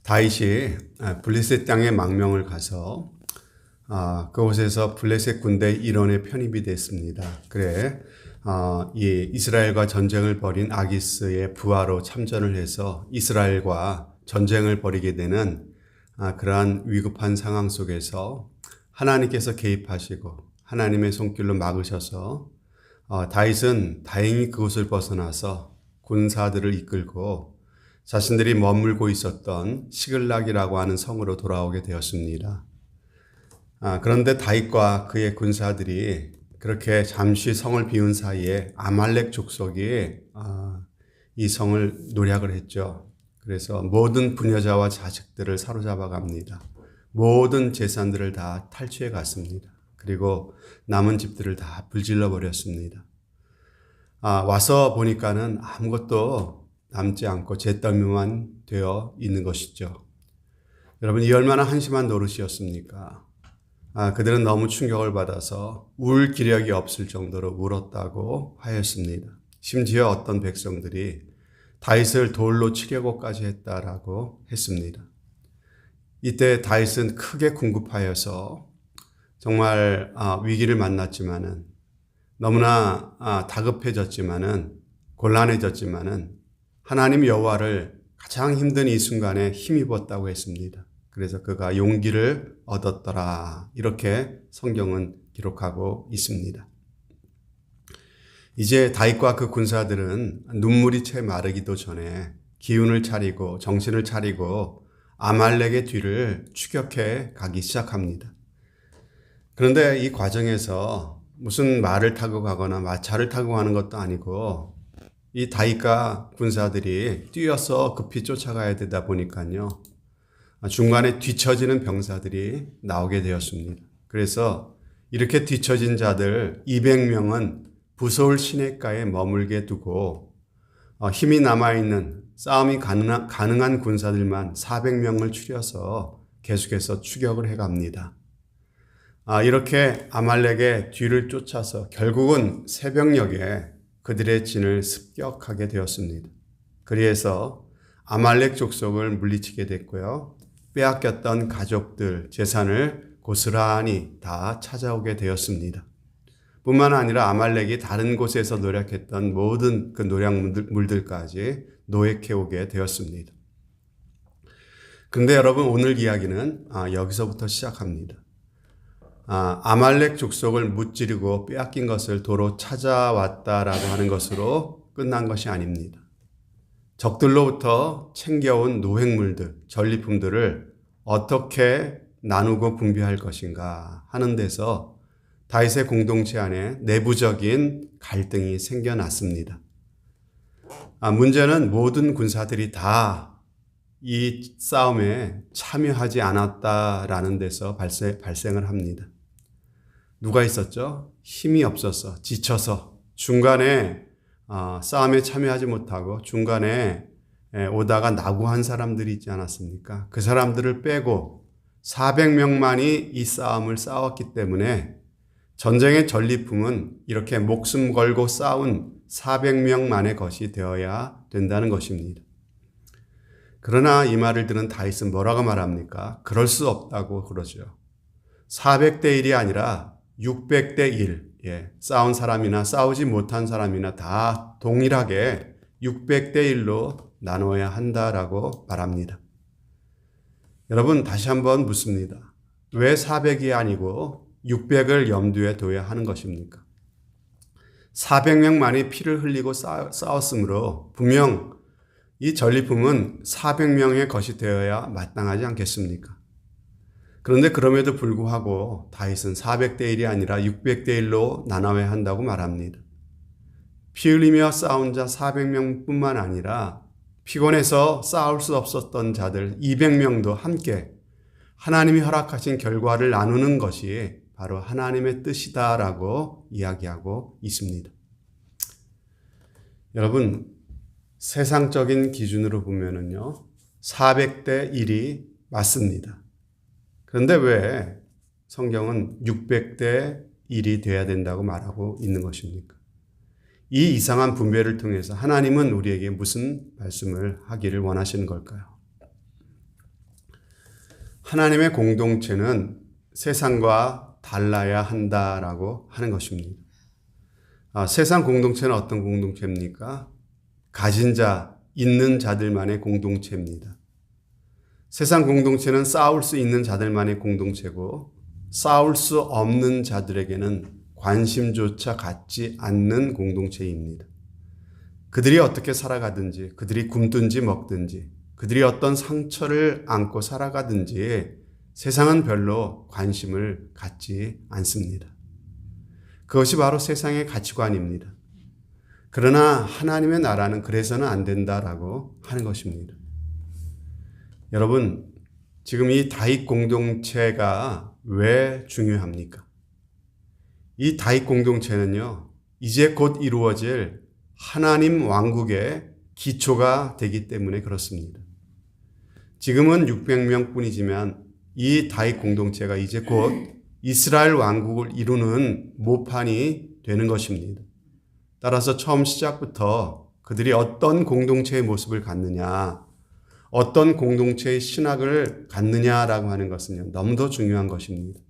다윗이 블레셋 땅에 망명을 가서 그곳에서 블레셋 군대 일원에 편입이 됐습니다. 그래 이 이스라엘과 전쟁을 벌인 아기스의 부하로 참전을 해서 이스라엘과 전쟁을 벌이게 되는 그러한 위급한 상황 속에서 하나님께서 개입하시고 하나님의 손길로 막으셔서 다윗은 다행히 그곳을 벗어나서 군사들을 이끌고 자신들이 머물고 있었던 시글락이라고 하는 성으로 돌아오게 되었습니다. 그런데 다윗과 그의 군사들이 그렇게 잠시 성을 비운 사이에 아말렉 족속이 이 성을 노략을 했죠. 그래서 모든 부녀자와 자식들을 사로잡아 갑니다. 모든 재산들을 다 탈취해 갔습니다. 그리고 남은 집들을 다 불질러 버렸습니다. 와서 보니까는 아무것도 남지 않고 잿더미만 되어 있는 것이죠. 여러분, 이 얼마나 한심한 노릇이었습니까? 그들은 너무 충격을 받아서 울 기력이 없을 정도로 울었다고 하였습니다. 심지어 어떤 백성들이 다윗을 돌로 치려고까지 했다라고 했습니다. 이때 다윗은 크게 궁급하여서 정말 위기를 만났지만은 너무나 다급해졌지만은 곤란해졌지만은 하나님 여호와를 가장 힘든 이 순간에 힘입었다고 했습니다. 그래서 그가 용기를 얻었더라. 이렇게 성경은 기록하고 있습니다. 이제 다윗과 그 군사들은 눈물이 채 마르기도 전에 기운을 차리고 정신을 차리고 아말렉의 뒤를 추격해 가기 시작합니다. 그런데 이 과정에서 무슨 말을 타고 가거나 마차를 타고 가는 것도 아니고 이 다윗과 군사들이 뛰어서 급히 쫓아가야 되다 보니까요. 중간에 뒤처지는 병사들이 나오게 되었습니다. 그래서 이렇게 뒤처진 자들 200명은 부서울 시냇가에 머물게 두고 힘이 남아있는 싸움이 가능한 군사들만 400명을 추려서 계속해서 추격을 해갑니다. 이렇게 아말렉의 뒤를 쫓아서 결국은 새벽녘에 그들의 진을 습격하게 되었습니다. 그리해서 아말렉 족속을 물리치게 됐고요. 빼앗겼던 가족들, 재산을 고스란히 다 찾아오게 되었습니다. 뿐만 아니라 아말렉이 다른 곳에서 노략했던 모든 그 노략물들까지 노획해오게 되었습니다. 그런데 여러분, 오늘 이야기는 여기서부터 시작합니다. 아말렉 족속을 무찌르고 빼앗긴 것을 도로 찾아왔다라고 하는 것으로 끝난 것이 아닙니다. 적들로부터 챙겨온 노획물들, 전리품들을 어떻게 나누고 분배할 것인가 하는 데서 다윗의 공동체 안에 내부적인 갈등이 생겨났습니다. 문제는 모든 군사들이 다 이 싸움에 참여하지 않았다라는 데서 발생을 합니다. 누가 있었죠? 힘이 없어서 지쳐서 중간에 싸움에 참여하지 못하고 중간에 오다가 낙오한 사람들이 있지 않았습니까? 그 사람들을 빼고 400명만이 이 싸움을 싸웠기 때문에 전쟁의 전리품은 이렇게 목숨 걸고 싸운 400명만의 것이 되어야 된다는 것입니다. 그러나 이 말을 들은 다윗은 뭐라고 말합니까? 그럴 수 없다고 그러죠. 400대 1이 아니라 600대 1. 싸운 사람이나 싸우지 못한 사람이나 다 동일하게 600대 1로 나눠야 한다라고 말합니다. 여러분, 다시 한번 묻습니다. 왜 400이 아니고 600을 염두에 둬야 하는 것입니까? 400명만이 피를 흘리고 싸웠으므로 분명 이 전리품은 400명의 것이 되어야 마땅하지 않겠습니까? 그런데 그럼에도 불구하고 다윗은 400대 1이 아니라 600대 1로 나눠야 한다고 말합니다. 피 흘리며 싸운 자 400명뿐만 아니라 피곤해서 싸울 수 없었던 자들 200명도 함께 하나님이 허락하신 결과를 나누는 것이 바로 하나님의 뜻이다라고 이야기하고 있습니다. 여러분, 세상적인 기준으로 보면은요, 400대 1이 맞습니다. 그런데 왜 성경은 600대 1이 돼야 된다고 말하고 있는 것입니까? 이 이상한 분배를 통해서 하나님은 우리에게 무슨 말씀을 하기를 원하시는 걸까요? 하나님의 공동체는 세상과 달라야 한다라고 하는 것입니다. 세상 공동체는 어떤 공동체입니까? 가진 자, 있는 자들만의 공동체입니다. 세상 공동체는 싸울 수 있는 자들만의 공동체고 싸울 수 없는 자들에게는 관심조차 갖지 않는 공동체입니다. 그들이 어떻게 살아가든지, 그들이 굶든지 먹든지, 그들이 어떤 상처를 안고 살아가든지 세상은 별로 관심을 갖지 않습니다. 그것이 바로 세상의 가치관입니다. 그러나 하나님의 나라는 그래서는 안 된다라고 하는 것입니다. 여러분, 지금 이 다윗 공동체가 왜 중요합니까? 이 다윗 공동체는요, 이제 곧 이루어질 하나님 왕국의 기초가 되기 때문에 그렇습니다. 지금은 600명 뿐이지만 이 다윗 공동체가 이제 곧 이스라엘 왕국을 이루는 모판이 되는 것입니다. 따라서 처음 시작부터 그들이 어떤 공동체의 모습을 갖느냐, 어떤 공동체의 신학을 갖느냐라고 하는 것은 너무도 중요한 것입니다.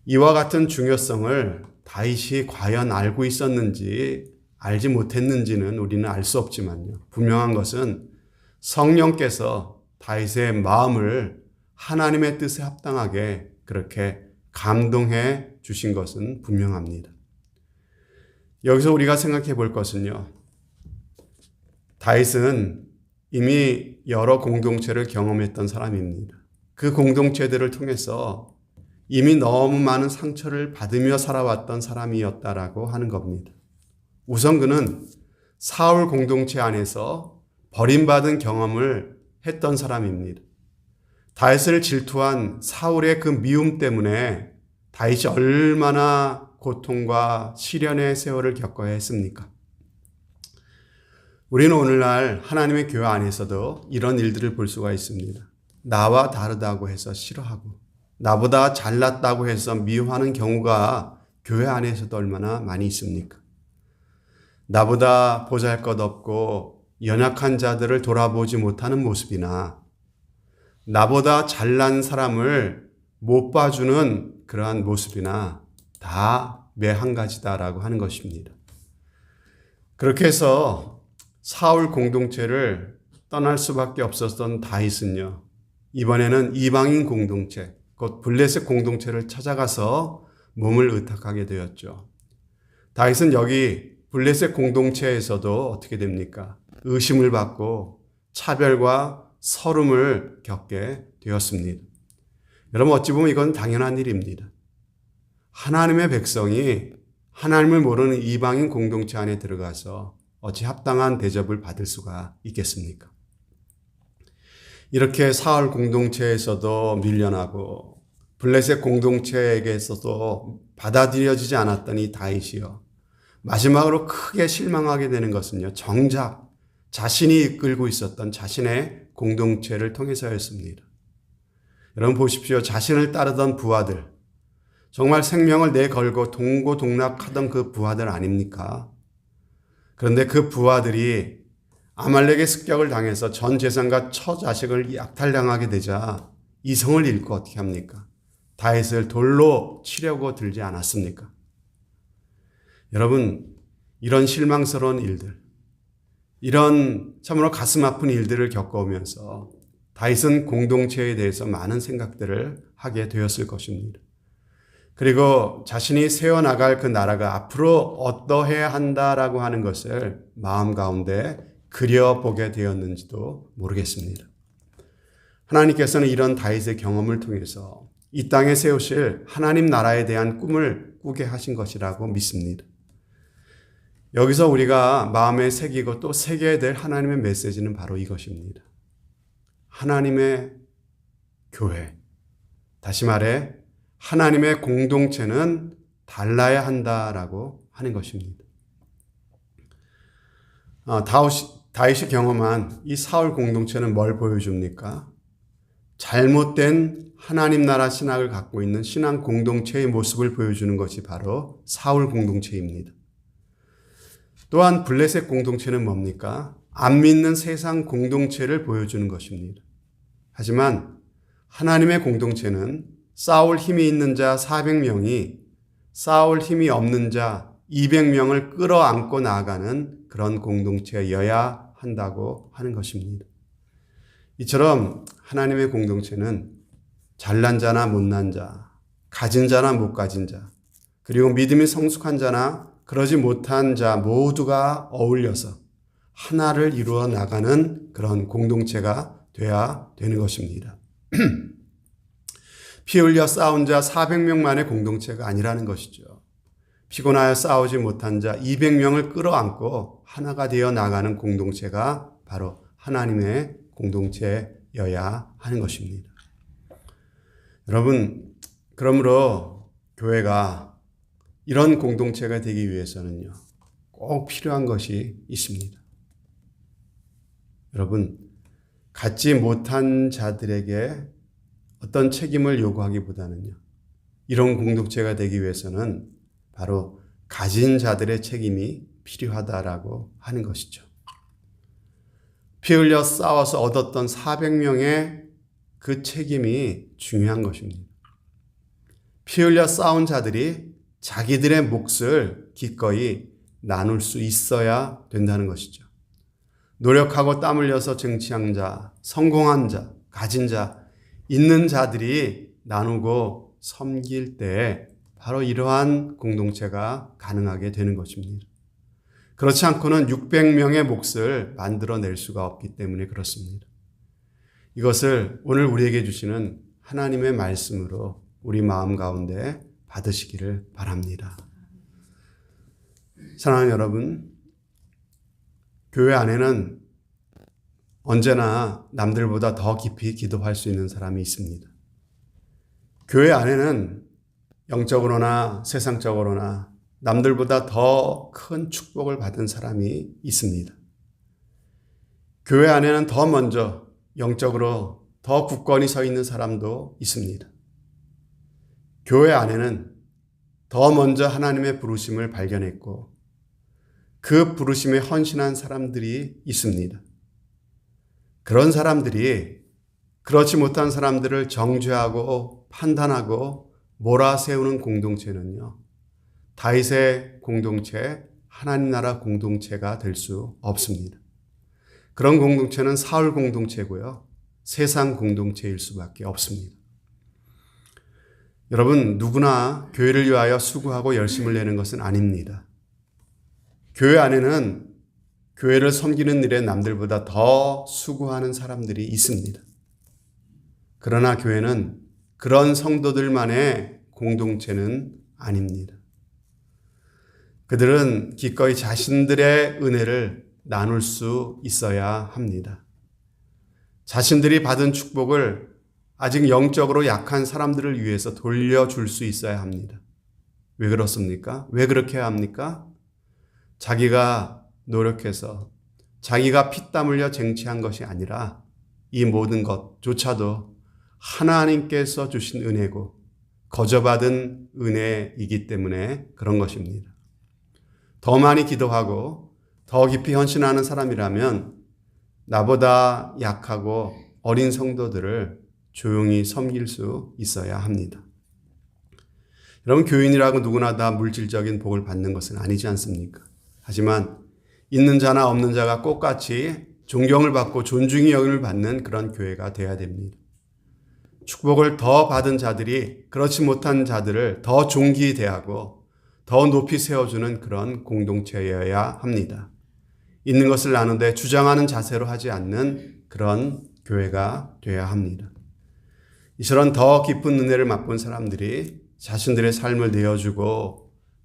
이와 같은 중요성을 다윗이 과연 알고 있었는지 알지 못했는지는 우리는 알 수 없지만요. 분명한 것은 성령께서 다윗의 마음을 하나님의 뜻에 합당하게 그렇게 감동해 주신 것은 분명합니다. 여기서 우리가 생각해 볼 것은요. 다윗은 이미 여러 공동체를 경험했던 사람입니다. 그 공동체들을 통해서 이미 너무 많은 상처를 받으며 살아왔던 사람이었다라고 하는 겁니다. 우선 그는 사울 공동체 안에서 버림받은 경험을 했던 사람입니다. 다윗을 질투한 사울의 그 미움 때문에 다윗이 얼마나 고통과 시련의 세월을 겪어야 했습니까? 우리는 오늘날 하나님의 교회 안에서도 이런 일들을 볼 수가 있습니다. 나와 다르다고 해서 싫어하고 나보다 잘났다고 해서 미워하는 경우가 교회 안에서도 얼마나 많이 있습니까? 나보다 보잘것없고 연약한 자들을 돌아보지 못하는 모습이나 나보다 잘난 사람을 못 봐주는 그러한 모습이나 다 매 한 가지다라고 하는 것입니다. 그렇게 해서 사울 공동체를 떠날 수밖에 없었던 다윗은요, 이번에는 이방인 공동체, 곧 블레셋 공동체를 찾아가서 몸을 의탁하게 되었죠. 다윗은 여기 블레셋 공동체에서도 어떻게 됩니까? 의심을 받고 차별과 서름을 겪게 되었습니다. 여러분, 어찌 보면 이건 당연한 일입니다. 하나님의 백성이 하나님을 모르는 이방인 공동체 안에 들어가서 어찌 합당한 대접을 받을 수가 있겠습니까? 이렇게 사울 공동체에서도 밀려나고 블레셋 공동체에게서도 받아들여지지 않았던 이 다윗이요, 마지막으로 크게 실망하게 되는 것은요, 정작 자신이 이끌고 있었던 자신의 공동체를 통해서였습니다. 여러분 보십시오. 자신을 따르던 부하들, 정말 생명을 내걸고 동고동락하던 그 부하들 아닙니까? 그런데 그 부하들이 아말렉의 습격을 당해서 전 재산과 처자식을 약탈당하게 되자 이성을 잃고 어떻게 합니까? 다윗을 돌로 치려고 들지 않았습니까? 여러분, 이런 실망스러운 일들, 이런 참으로 가슴 아픈 일들을 겪어오면서 다윗은 공동체에 대해서 많은 생각들을 하게 되었을 것입니다. 그리고 자신이 세워나갈 그 나라가 앞으로 어떠해야 한다라고 하는 것을 마음 가운데 그려보게 되었는지도 모르겠습니다. 하나님께서는 이런 다윗의 경험을 통해서 이 땅에 세우실 하나님 나라에 대한 꿈을 꾸게 하신 것이라고 믿습니다. 여기서 우리가 마음에 새기고 또 새겨야 될 하나님의 메시지는 바로 이것입니다. 하나님의 교회, 다시 말해 하나님의 공동체는 달라야 한다라고 하는 것입니다. 다윗이 경험한 이 사울 공동체는 뭘 보여줍니까? 잘못된 하나님 나라 신학을 갖고 있는 신앙 공동체의 모습을 보여주는 것이 바로 사울 공동체입니다. 또한 블레셋 공동체는 뭡니까? 안 믿는 세상 공동체를 보여주는 것입니다. 하지만 하나님의 공동체는 싸울 힘이 있는 자 400명이 싸울 힘이 없는 자 200명을 끌어안고 나아가는 그런 공동체여야 한다고 하는 것입니다. 이처럼 하나님의 공동체는 잘난 자나 못난 자, 가진 자나 못 가진 자, 그리고 믿음이 성숙한 자나 그러지 못한 자 모두가 어울려서 하나를 이루어 나가는 그런 공동체가 돼야 되는 것입니다. 피 흘려 싸운 자 400명만의 공동체가 아니라는 것이죠. 피곤하여 싸우지 못한 자 200명을 끌어안고 하나가 되어 나가는 공동체가 바로 하나님의 공동체여야 하는 것입니다. 여러분, 그러므로 교회가 이런 공동체가 되기 위해서는요, 꼭 필요한 것이 있습니다. 여러분, 갖지 못한 자들에게 어떤 책임을 요구하기보다는요, 이런 공동체가 되기 위해서는 바로 가진 자들의 책임이 필요하다라고 하는 것이죠. 피 흘려 싸워서 얻었던 400명의 그 책임이 중요한 것입니다. 피 흘려 싸운 자들이 자기들의 몫을 기꺼이 나눌 수 있어야 된다는 것이죠. 노력하고 땀 흘려서 쟁취한 자, 성공한 자, 가진 자, 있는 자들이 나누고 섬길 때 바로 이러한 공동체가 가능하게 되는 것입니다. 그렇지 않고는 600명의 몫을 만들어낼 수가 없기 때문에 그렇습니다. 이것을 오늘 우리에게 주시는 하나님의 말씀으로 우리 마음 가운데 받으시기를 바랍니다. 사랑하는 여러분, 교회 안에는 언제나 남들보다 더 깊이 기도할 수 있는 사람이 있습니다. 교회 안에는 영적으로나 세상적으로나 남들보다 더 큰 축복을 받은 사람이 있습니다. 교회 안에는 더 먼저 영적으로 더 굳건히 서 있는 사람도 있습니다. 교회 안에는 더 먼저 하나님의 부르심을 발견했고 그 부르심에 헌신한 사람들이 있습니다. 그런 사람들이 그렇지 못한 사람들을 정죄하고 판단하고 몰아세우는 공동체는요, 다윗의 공동체, 하나님 나라 공동체가 될 수 없습니다. 그런 공동체는 사울 공동체고요, 세상 공동체일 수밖에 없습니다. 여러분, 누구나 교회를 위하여 수고하고 열심을 내는 것은 아닙니다. 교회 안에는 교회를 섬기는 일에 남들보다 더 수고하는 사람들이 있습니다. 그러나 교회는 그런 성도들만의 공동체는 아닙니다. 그들은 기꺼이 자신들의 은혜를 나눌 수 있어야 합니다. 자신들이 받은 축복을 아직 영적으로 약한 사람들을 위해서 돌려줄 수 있어야 합니다. 왜 그렇습니까? 왜 그렇게 해야 합니까? 자기가 노력해서 자기가 피땀 흘려 쟁취한 것이 아니라 이 모든 것조차도 하나님께서 주신 은혜고 거저받은 은혜이기 때문에 그런 것입니다. 더 많이 기도하고 더 깊이 헌신하는 사람이라면 나보다 약하고 어린 성도들을 조용히 섬길 수 있어야 합니다. 여러분, 교인이라고 누구나 다 물질적인 복을 받는 것은 아니지 않습니까? 하지만 있는 자나 없는 자가 똑같이 존경을 받고 존중의 여김을 받는 그런 교회가 되어야 됩니다. 축복을 더 받은 자들이 그렇지 못한 자들을 더 존귀히 대하고 더 높이 세워주는 그런 공동체여야 합니다. 있는 것을 나누되 주장하는 자세로 하지 않는 그런 교회가 되어야 합니다. 이처럼 더 깊은 은혜를 맛본 사람들이 자신들의 삶을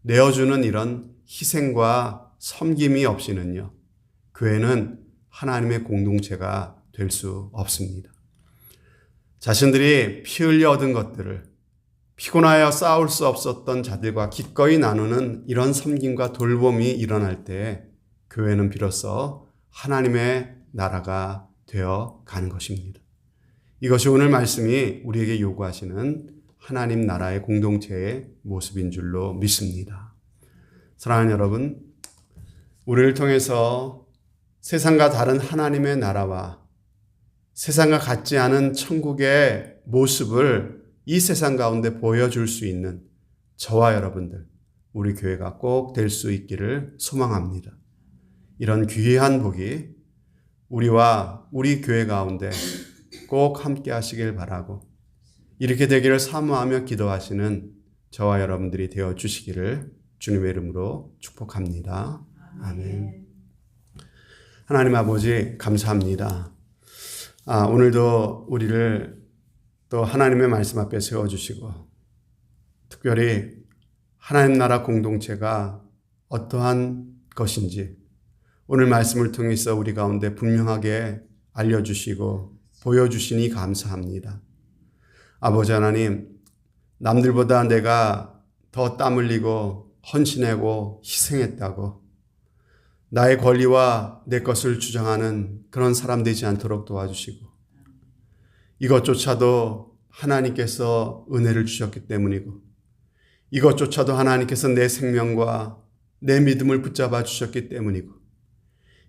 내어주는 이런 희생과 섬김이 없이는요, 교회는 하나님의 공동체가 될 수 없습니다. 자신들이 피 흘려 얻은 것들을 피곤하여 싸울 수 없었던 자들과 기꺼이 나누는 이런 섬김과 돌봄이 일어날 때 교회는 비로소 하나님의 나라가 되어 가는 것입니다. 이것이 오늘 말씀이 우리에게 요구하시는 하나님 나라의 공동체의 모습인 줄로 믿습니다. 사랑하는 여러분, 우리를 통해서 세상과 다른 하나님의 나라와 세상과 같지 않은 천국의 모습을 이 세상 가운데 보여줄 수 있는 저와 여러분들, 우리 교회가 꼭 될 수 있기를 소망합니다. 이런 귀한 복이 우리와 우리 교회 가운데 꼭 함께 하시길 바라고, 이렇게 되기를 사모하며 기도하시는 저와 여러분들이 되어 주시기를 주님의 이름으로 축복합니다. 아멘. 하나님 아버지 감사합니다. 오늘도 우리를 또 하나님의 말씀 앞에 세워주시고, 특별히 하나님 나라 공동체가 어떠한 것인지 오늘 말씀을 통해서 우리 가운데 분명하게 알려주시고 보여주시니 감사합니다. 아버지 하나님, 남들보다 내가 더 땀 흘리고 헌신하고 희생했다고 나의 권리와 내 것을 주장하는 그런 사람 되지 않도록 도와주시고, 이것조차도 하나님께서 은혜를 주셨기 때문이고, 이것조차도 하나님께서 내 생명과 내 믿음을 붙잡아 주셨기 때문이고,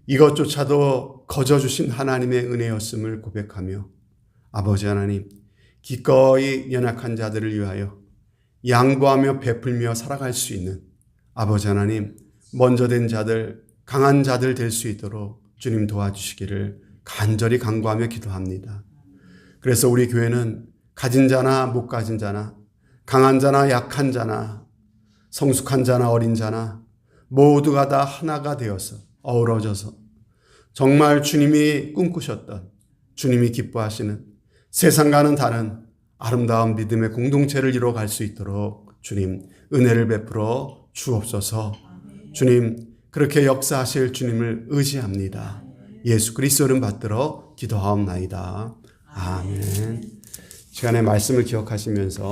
이것조차도 거저 주신 하나님의 은혜였음을 고백하며, 아버지 하나님, 기꺼이 연약한 자들을 위하여 양보하며 베풀며 살아갈 수 있는 아버지 하나님, 먼저 된 자들, 강한 자들 될 수 있도록 주님 도와주시기를 간절히 간구하며 기도합니다. 그래서 우리 교회는 가진 자나 못 가진 자나, 강한 자나 약한 자나, 성숙한 자나 어린 자나 모두가 다 하나가 되어서 어우러져서 정말 주님이 꿈꾸셨던, 주님이 기뻐하시는 세상과는 다른 아름다운 믿음의 공동체를 이루어갈 수 있도록 주님 은혜를 베풀어 주옵소서. 주님 그렇게 역사하실 주님을 의지합니다. 예수 그리스도 이름 받들어 기도하옵나이다. 아멘. 시간에 말씀을 기억하시면서